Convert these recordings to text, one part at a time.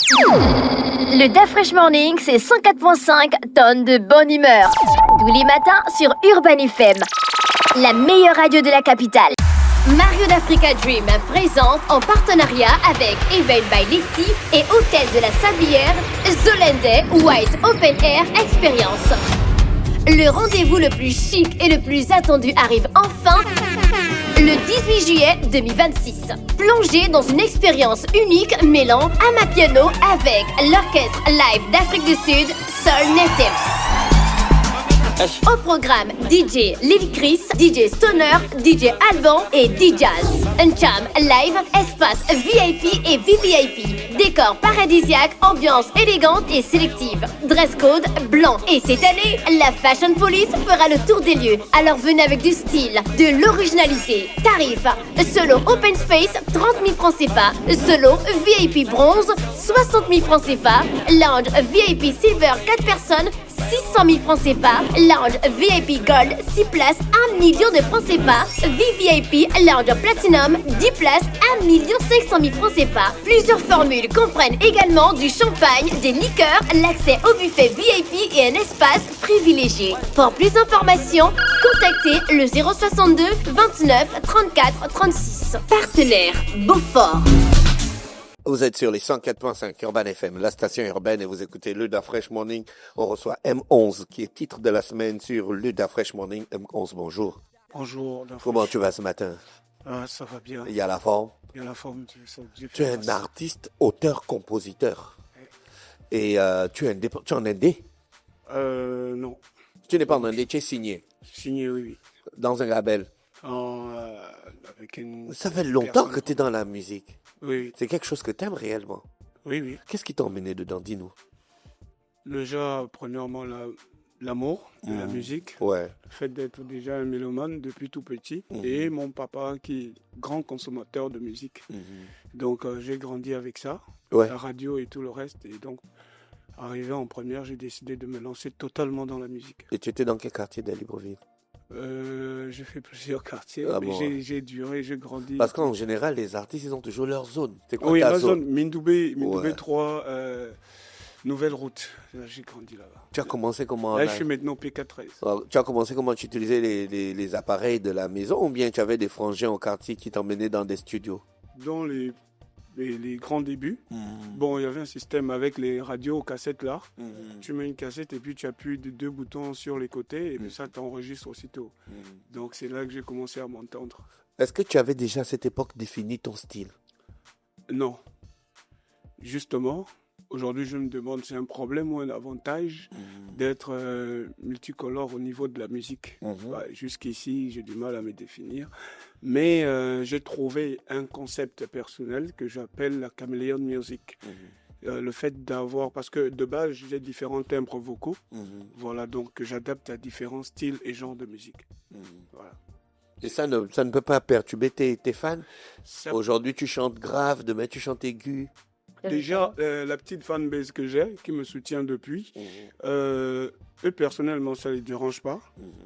Le Da Fresh Morning, c'est 104.5 tonnes de bonne humeur. Tous les matins sur Urban FM, la meilleure radio de la capitale. Mario d'Africa Dream présente en partenariat avec Event by Letty et Hôtel de la Sablière, Zolende White Open Air Experience. Le rendez-vous le plus chic et le plus attendu arrive enfin le 18 juillet 2026. Plongez dans une expérience unique mêlant Amapiano avec l'orchestre live d'Afrique du Sud, Soul Natives. Au programme, DJ Lil Chris, DJ Stoner, DJ Alban et DJazz. Uncham live, espace VIP et VVIP. Décor paradisiaque, ambiance élégante et sélective. Dress code blanc. Et cette année, la Fashion Police fera le tour des lieux. Alors venez avec du style, de l'originalité. Tarif, solo Open Space, 30 000 francs CFA. Solo VIP Bronze, 60 000 francs CFA. Lounge VIP Silver, 4 personnes, 600 000 francs CFA. Lounge VIP Gold, 6 places, 1 million de francs CFA. VVIP Lounge Platinum, 10 places, 1 500 000 francs CFA. Plusieurs formules comprennent également du champagne, des liqueurs, l'accès au buffet VIP et un espace privilégié. Pour plus d'informations, contactez le 062 29 34 36. Partenaire Beaufort. Vous êtes sur les 104.5 Urban FM, la station urbaine, et vous écoutez le Da Fresh Morning. On reçoit M11, qui est titre de la semaine sur le Da Fresh Morning. M11, bonjour. Bonjour. Comment tu vas ce matin? Ça va bien. Il y a la forme. Il y a la forme. Tu es un artiste, auteur, compositeur. Et tu es en indé? Non. Tu n'es pas en indé, tu es signé? Signé, oui. Dans un label? Avec une Ça fait longtemps que tu es dans la musique. Oui. C'est quelque chose que tu aimes réellement. Oui. Qu'est-ce qui t'a emmené dedans? Dis-nous. Déjà, premièrement, l'amour de la musique. Ouais. Le fait d'être déjà un mélomane depuis tout petit. Et mon papa qui est grand consommateur de musique. Donc, j'ai grandi avec ça. Ouais. La radio et tout le reste. Et donc, arrivé en première, j'ai décidé de me lancer totalement dans la musique. Et tu étais dans quel quartier de Libreville? J'ai fait plusieurs quartiers, Ah mais bon. j'ai duré, j'ai grandi. Parce qu'en général, les artistes, ils ont toujours leur zone. C'est quoi Oui, ta ma zone? zone, Mindoubé Ouais. 3, Nouvelle Route. Là, j'ai grandi là-bas. Tu as commencé comment? Là, je suis maintenant PK13. Alors, tu as commencé comment? Tu utilisais les appareils de la maison ou bien tu avais des frangins au quartier qui t'emmenaient dans des studios? Dans les grands débuts, bon, il y avait un système avec les radios aux cassettes là. Tu mets une cassette et puis tu appuies de 2 boutons sur les côtés et puis ça t'enregistre aussitôt. Donc c'est là que j'ai commencé à m'entendre. Est-ce que tu avais déjà à cette époque défini ton style? Non. Justement, aujourd'hui je me demande si c'est un problème ou un avantage d'être multicolore au niveau de la musique. Jusqu'ici, j'ai du mal à me définir. Mais j'ai trouvé un concept personnel que j'appelle la chameleon music. Le fait d'avoir, parce que de base, j'ai différents timbres vocaux. Voilà, donc que j'adapte à différents styles et genres de musique. Voilà. Et ça ne peut pas perturber tes fans? Ça- Aujourd'hui, tu chantes grave, demain, tu chantes aigu. Déjà, la petite fanbase que j'ai, qui me soutient depuis, eux, personnellement, ça ne les dérange pas.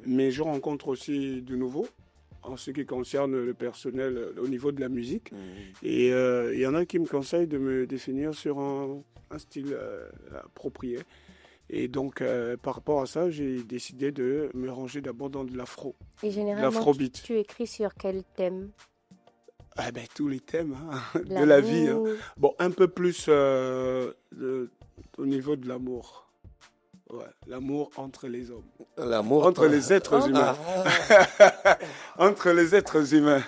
Mais je rencontre aussi de nouveaux, en ce qui concerne le personnel au niveau de la musique. Et il y en a qui me conseillent de me définir sur un style approprié. Et donc, par rapport à ça, j'ai décidé de me ranger d'abord dans de l'afro. Et généralement, L'afrobeat. tu écris sur quel thème? Ah ben, tous les thèmes de la vie. Hein. Bon, un peu plus au niveau de l'amour. Ouais, l'amour entre les hommes. L'amour Entre les êtres humains. Entre les êtres humains.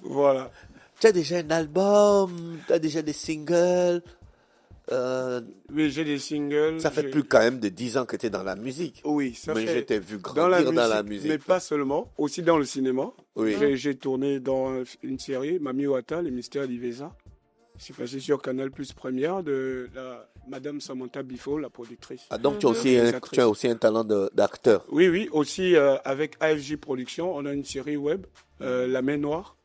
Voilà. Tu as déjà un album? Tu as déjà des singles? Oui, j'ai des singles. Ça fait plus quand même de 10 ans que tu es dans la musique. Oui, ça Mais fait... je t'ai vu dans grandir dans la musique. Mais pas seulement, aussi dans le cinéma. Oui. J'ai tourné dans une série, Mami Wata, Les Mystères d'Iveza. C'est passé sur Canal Plus Première de Madame Samantha Bifo, la productrice. Ah, donc tu as aussi un talent d'acteur. Oui, aussi avec AFJ Productions, on a une série web, La Main Noire,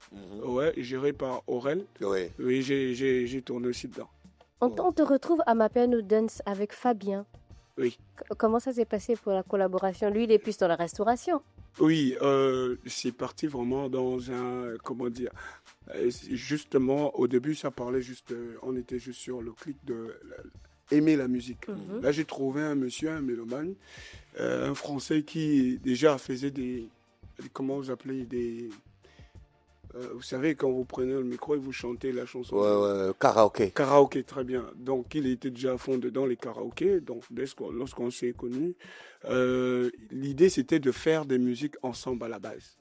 gérée par Aurel. Oui. Oui, j'ai tourné aussi dedans. On te retrouve à Amapiano Dance avec Fabien. Oui. Comment ça s'est passé pour la collaboration? Lui, il est plus dans la restauration. Oui, c'est parti vraiment dans un, comment dire, Justement, au début, ça parlait juste, on était juste sur le clic de aimer la musique. Là, j'ai trouvé un monsieur, un mélomane, un Français qui déjà faisait comment vous appelez, vous savez, quand vous prenez le micro et vous chantez la chanson. Ouais, karaoké. Karaoké, très bien. Donc, il était déjà à fond dedans, les karaokés. Donc, lorsqu'on s'est connus, l'idée, c'était de faire des musiques ensemble à la base.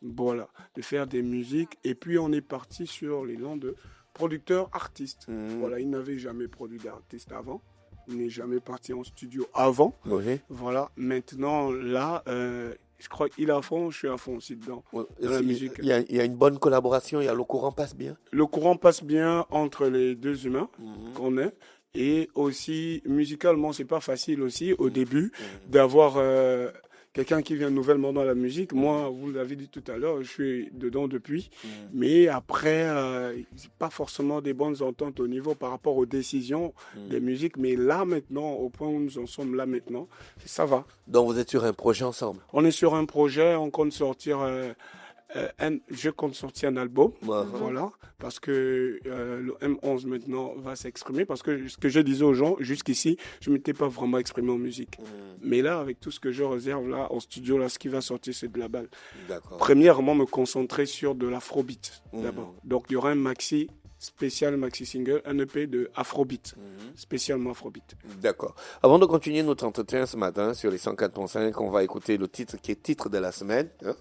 Voilà, de faire des musiques. Et puis, on est parti sur l'élan de producteur-artiste. Voilà, il n'avait jamais produit d'artiste avant. Il n'est jamais parti en studio avant. Oui. Voilà, maintenant, là... je crois qu'il est à fond, je suis à fond aussi dedans. Ouais. Dans la musique. Il y a une bonne collaboration, le courant passe bien. Le courant passe bien entre les deux humains qu'on est. Et aussi, musicalement, c'est pas facile aussi au début d'avoir quelqu'un qui vient nouvellement dans la musique. Moi, vous l'avez dit tout à l'heure, je suis dedans depuis. Mais après, c'est pas forcément des bonnes ententes au niveau par rapport aux décisions des musiques. Mais là, maintenant, au point où nous en sommes là maintenant, ça va. Donc vous êtes sur un projet ensemble. On est sur un projet, on compte sortir... je compte sortir un album, voilà, parce que le M11 maintenant va s'exprimer, parce que ce que je disais aux gens, jusqu'ici, je ne m'étais pas vraiment exprimé en musique. Mais là, avec tout ce que je réserve là, en studio, là, ce qui va sortir, c'est de la balle. D'accord. Premièrement, me concentrer sur de l'afrobeat, d'abord. Donc, il y aura un spécial maxi single, un EP de Afrobeat, spécialement Afrobeat. D'accord. Avant de continuer notre entretien ce matin sur les 104.5, on va écouter le titre qui est titre de la semaine. Hein?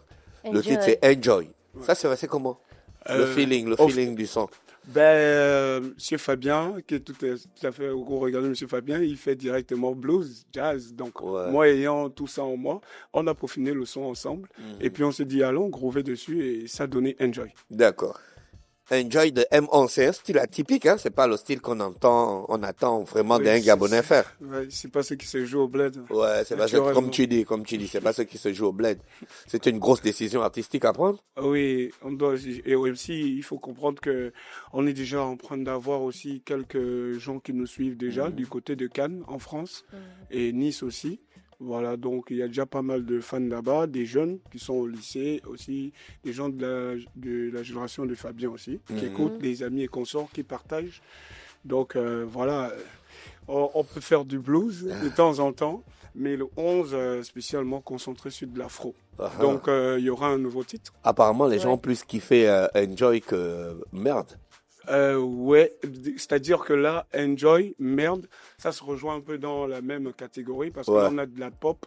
Le titre, c'est Enjoy. Ça, c'est resté comment? Le feeling du son. Monsieur Fabien, qui est tout à fait au gros, regardez Monsieur Fabien, il fait directement blues, jazz. Donc, moi ayant tout ça en moi, on a peaufiné le son ensemble. Et puis, on s'est dit, allons groover dessus et ça donnait Enjoy. D'accord. Enjoy de M11, c'est un style atypique, hein? C'est pas le style on attend vraiment d'un Gabonais faire. Ouais, c'est pas ce qui se joue au bled. Ouais, c'est pas ça, comme tu dis, c'est pas ce qui se joue au bled. C'est une grosse décision artistique à prendre. Oui, et aussi, il faut comprendre que on est déjà en train d'avoir aussi quelques gens qui nous suivent déjà du côté de Cannes, en France, et Nice aussi. Voilà, donc il y a déjà pas mal de fans là-bas, des jeunes qui sont au lycée aussi, des gens de la génération de Fabien aussi, qui écoutent, des amis et consorts qui partagent. Donc voilà, on peut faire du blues de temps en temps, mais le 11 spécialement concentré sur de l'afro. Donc il y aura un nouveau titre. Apparemment, les gens ont plus kiffé Enjoy que Merde. Ouais, c'est-à-dire que là, Enjoy, Merde, ça se rejoint un peu dans la même catégorie parce qu'on a de la pop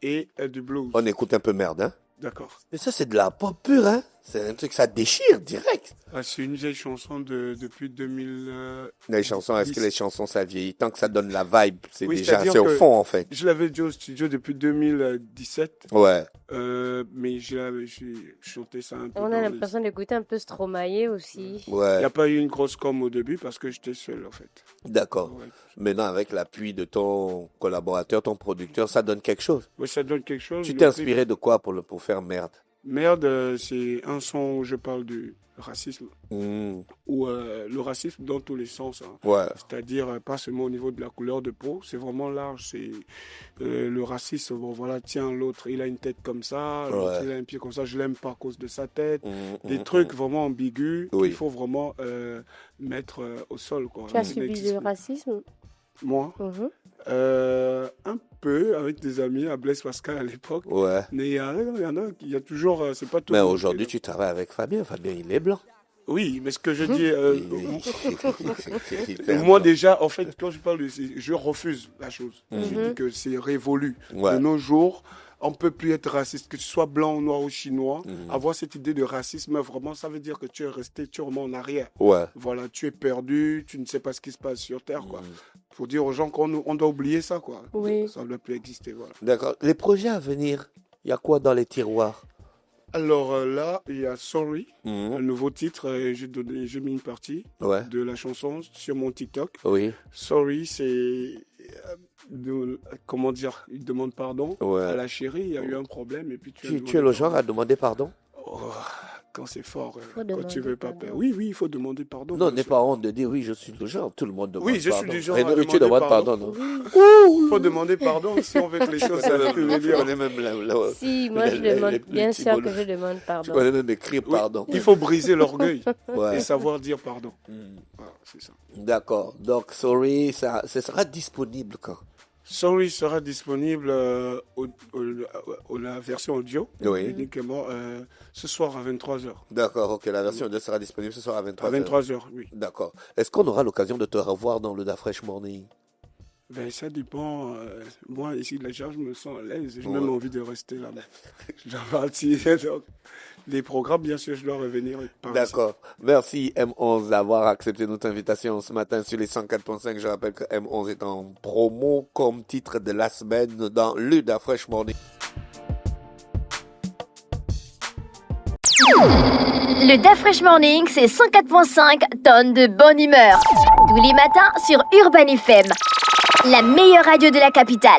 et du blues. On écoute un peu Merde, hein? D'accord. Mais ça, c'est de la pop pure, hein? C'est un truc, ça déchire direct. C'est une vieille chanson depuis 2000. Les chansons, est-ce que les chansons, ça vieillit? Tant que ça donne la vibe, c'est au que fond, en fait. Je l'avais dit au studio depuis 2017. Ouais. Mais j'ai chanté ça un peu. On a l'impression d'écouter un peu Stromae aussi. Ouais. Il n'y a pas eu une grosse com au début parce que j'étais seul, en fait. D'accord. Ouais. Maintenant, avec l'appui de ton collaborateur, ton producteur, ça donne quelque chose. Oui, ça donne quelque chose. Tu t'es inspiré de quoi pour faire Merde? Merde, c'est un son où je parle du racisme. Ou le racisme dans tous les sens. Hein. Ouais. C'est-à-dire, pas seulement au niveau de la couleur de peau, c'est vraiment large. C'est le racisme, bon voilà, tiens, l'autre, il a une tête comme ça, l'autre, il a un pied comme ça, je l'aime pas à cause de sa tête. Des trucs vraiment ambigus qu'il faut vraiment mettre au sol. Quoi. Tu as subi du racisme? Moi un peu, avec des amis à Blaise Pascal à l'époque. Ouais. Mais il y a toujours, c'est pas tout. Mais aujourd'hui, tu travailles avec Fabien. Fabien, il est blanc. Oui, mais ce que je dis, moi déjà, en fait, quand je parle je refuse la chose. Je dis que c'est révolu. De nos jours, on ne peut plus être raciste, que tu sois blanc, noir ou chinois. Avoir cette idée de racisme, vraiment, ça veut dire que tu es resté, tu remets en arrière. Ouais. Voilà, tu es perdu, tu ne sais pas ce qui se passe sur Terre, quoi. Faut dire aux gens qu'on doit oublier ça, quoi. Oui. Ça ne doit plus exister, voilà. D'accord. Les projets à venir, il y a quoi dans les tiroirs? Alors là, il y a Sorry, un nouveau titre. J'ai mis une partie de la chanson sur mon TikTok. Oui. Sorry, c'est... comment dire, il demande pardon à la chérie, il y a eu un problème et puis tu es le genre à demander pardon? quand c'est fort, Faut quand tu demander veux pas pardon. perdre. Oui, il faut demander pardon. Non, bien n'aie sûr. pas honte de dire oui, je suis le genre. Tout le monde demande Oui, je suis pardon. du genre à René, tu demander demandes pardon. pardon, non? Il faut demander pardon si on veut que les choses s'arrêtent. Tu connais même Si, moi je demande, bien sûr que je demande tu pardon. connais même écrire Oui, pardon. il faut briser l'orgueil Ouais. et savoir dire pardon. Voilà, c'est ça. D'accord. Donc, Sorry, ça sera disponible quand? Sorry sera disponible la version audio Oui. uniquement ce soir à 23h. D'accord, ok. La version 2 sera disponible ce soir à 23h. À 23h, oui. D'accord. Est-ce qu'on aura l'occasion de te revoir dans le Da Fresh Morning? Ben, ça dépend. Moi, ici, déjà, je me sens à l'aise. J'ai Ouais. même envie de rester là. Je dois partir. Donc, les programmes, bien sûr, je dois revenir par ici. D'accord. Merci M11 d'avoir accepté notre invitation ce matin sur les 104.5. Je rappelle que M11 est en promo comme titre de la semaine dans le Da Fresh Morning. Le Da Fresh Morning, c'est 104.5 tonnes de bonne humeur. Tous les matins sur Urban FM, la meilleure radio de la capitale.